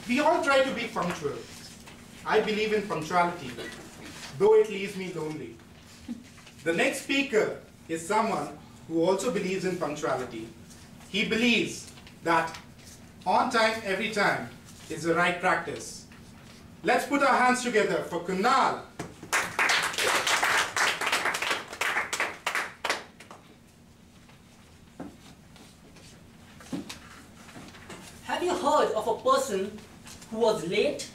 We all try to be punctual. I believe in punctuality, though it leaves me lonely. The next speaker is someone who also believes in punctuality. He believes that on time, every time is the right practice. Let's put our hands together for Kunal. Have you heard of a person who was late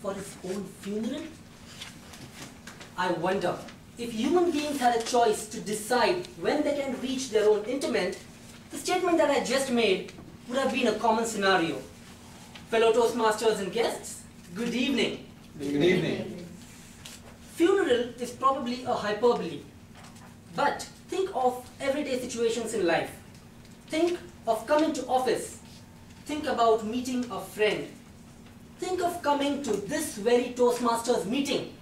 for his own funeral? I wonder if human beings had a choice to decide when they can reach their own interment, the statement that I just made would have been a common scenario. Fellow Toastmasters and guests, good evening. Good evening. Funeral is probably a hyperbole, but think of everyday situations in life. Think of coming to office. Think about meeting a friend. Think of coming to this very Toastmasters meeting.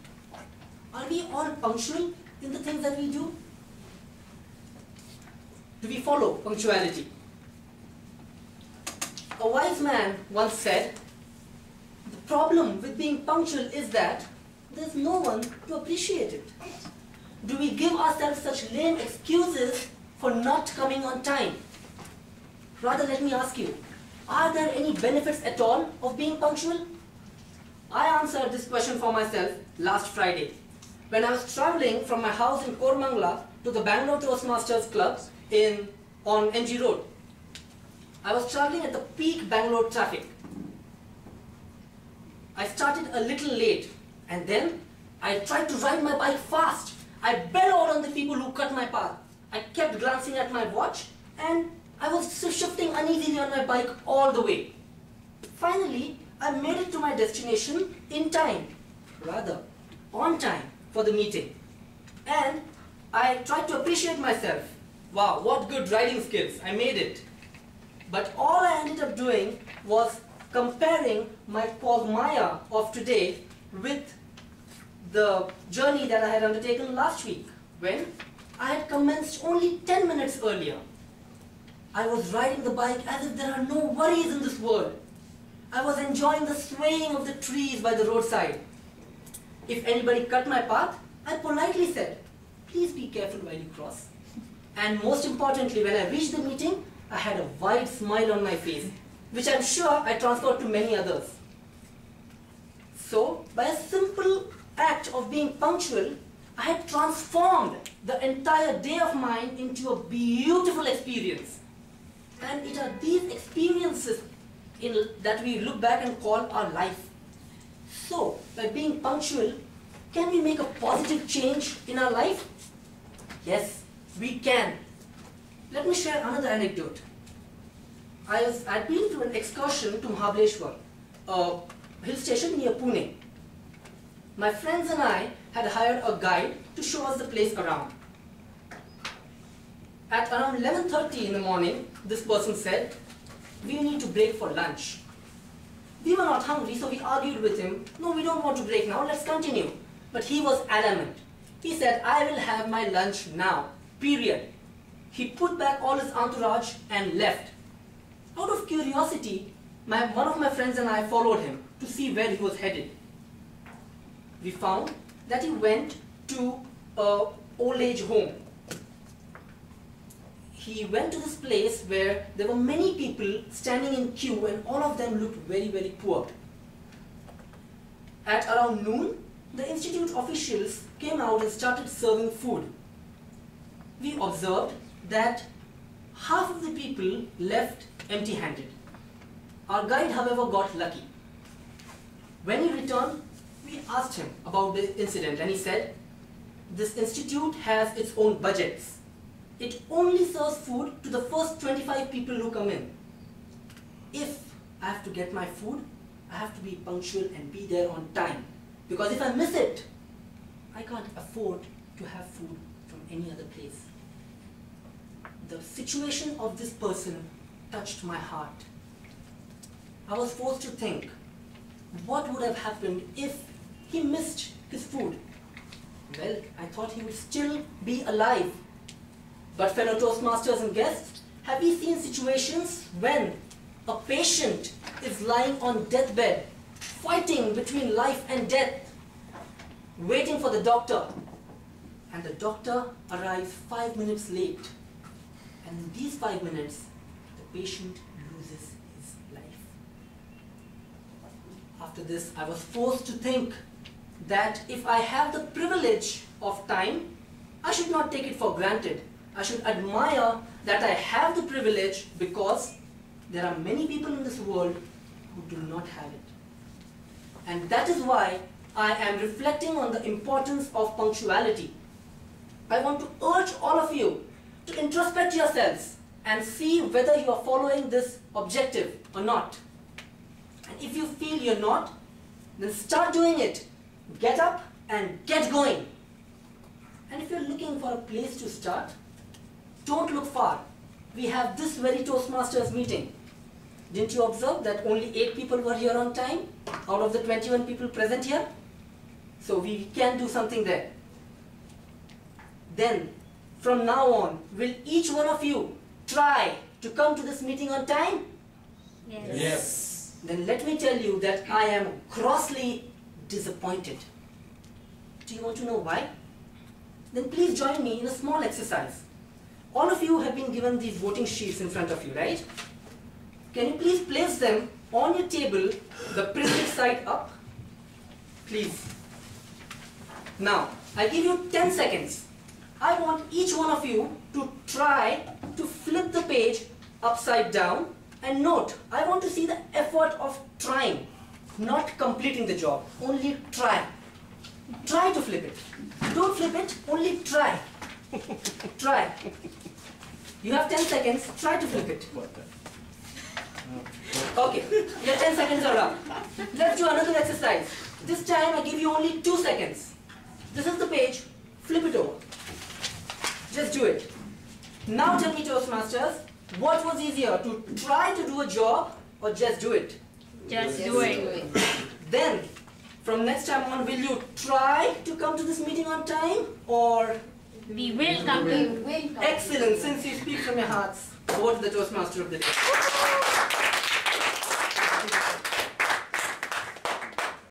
Are we all punctual in the things that we do? Do we follow punctuality? A wise man once said, the problem with being punctual is that there's no one to appreciate it. Do we give ourselves such lame excuses for not coming on time? Rather, let me ask you, are there any benefits at all of being punctual? I answered this question for myself last Friday, when I was traveling from my house in Kormangla to the Bangalore Toastmasters Club on MG Road. I was traveling at the peak Bangalore traffic. I started a little late, and then I tried to ride my bike fast. I bellowed on the people who cut my path. I kept glancing at my watch, and I was shifting uneasily on my bike all the way. Finally, I made it to my destination in time, rather on time for the meeting. And I tried to appreciate myself. Wow, what good riding skills, I made it. But all I ended up doing was comparing my quagmire of today with the journey that I had undertaken last week, when I had commenced only 10 minutes earlier. I was riding the bike as if there are no worries in this world. I was enjoying the swaying of the trees by the roadside. If anybody cut my path, I politely said, please be careful while you cross. And most importantly, when I reached the meeting, I had a wide smile on my face, which I'm sure I transferred to many others. So, by a simple act of being punctual, I had transformed the entire day of mine into a beautiful experience. And it are these experiences that we look back and call our life. So, by being punctual, can we make a positive change in our life? Yes, we can. Let me share another anecdote. I'd been to an excursion to Mahabaleshwar, a hill station near Pune. My friends and I had hired a guide to show us the place around. At around 11:30 in the morning, this person said, we need to break for lunch. We were not hungry, so we argued with him, no, we don't want to break now, let's continue. But he was adamant. He said, I will have my lunch now, period. He put back all his entourage and left. Out of curiosity, one of my friends and I followed him to see where he was headed. We found that he went to an old age home. He went to this place where there were many people standing in queue, and all of them looked very, very poor. At around noon, the institute officials came out and started serving food. We observed that half of the people left empty-handed. Our guide, however, got lucky. When he returned, we asked him about the incident, and he said, this institute has its own budgets. It only serves food to the first 25 people who come in. If I have to get my food, I have to be punctual and be there on time. Because if I miss it, I can't afford to have food from any other place. The situation of this person touched my heart. I was forced to think, what would have happened if he missed his food? Well, I thought he would still be alive. But fellow Toastmasters and guests, have we seen situations when a patient is lying on deathbed, fighting between life and death, waiting for the doctor. And the doctor arrives 5 minutes late. And in these 5 minutes, the patient loses his life. After this, I was forced to think that if I have the privilege of time, I should not take it for granted. I should admire that I have the privilege, because there are many people in this world who do not have it. And that is why I am reflecting on the importance of punctuality. I want to urge all of you to introspect yourselves and see whether you are following this objective or not. And if you feel you're not, then start doing it. Get up and get going. And if you're looking for a place to start, don't look far. We have this very Toastmasters meeting. Didn't you observe that only 8 people were here on time out of the 21 people present here? So we can do something there. Then, from now on, will each one of you try to come to this meeting on time? Yes. Yes. Then let me tell you that I am grossly disappointed. Do you want to know why? Then please join me in a small exercise. All of you have been given these voting sheets in front of you, right? Can you please place them on your table, the printed side up? Please. Now, I give you 10 seconds. I want each one of you to try to flip the page upside down, and note, I want to see the effort of trying, not completing the job. Only try. Try to flip it. Don't flip it, only try. Try. You have 10 seconds, try to flip it. Okay, your 10 seconds are up. Let's do another exercise. This time I give you only 2 seconds. This is the page, flip it over. Just do it. Now tell me, Toastmasters, what was easier, to try to do a job or just do it? Just do it. Then, from next time on, will you try to come to this meeting on time, or? We will come to. Excellent, since you speak from your hearts, over to the Toastmaster of the day.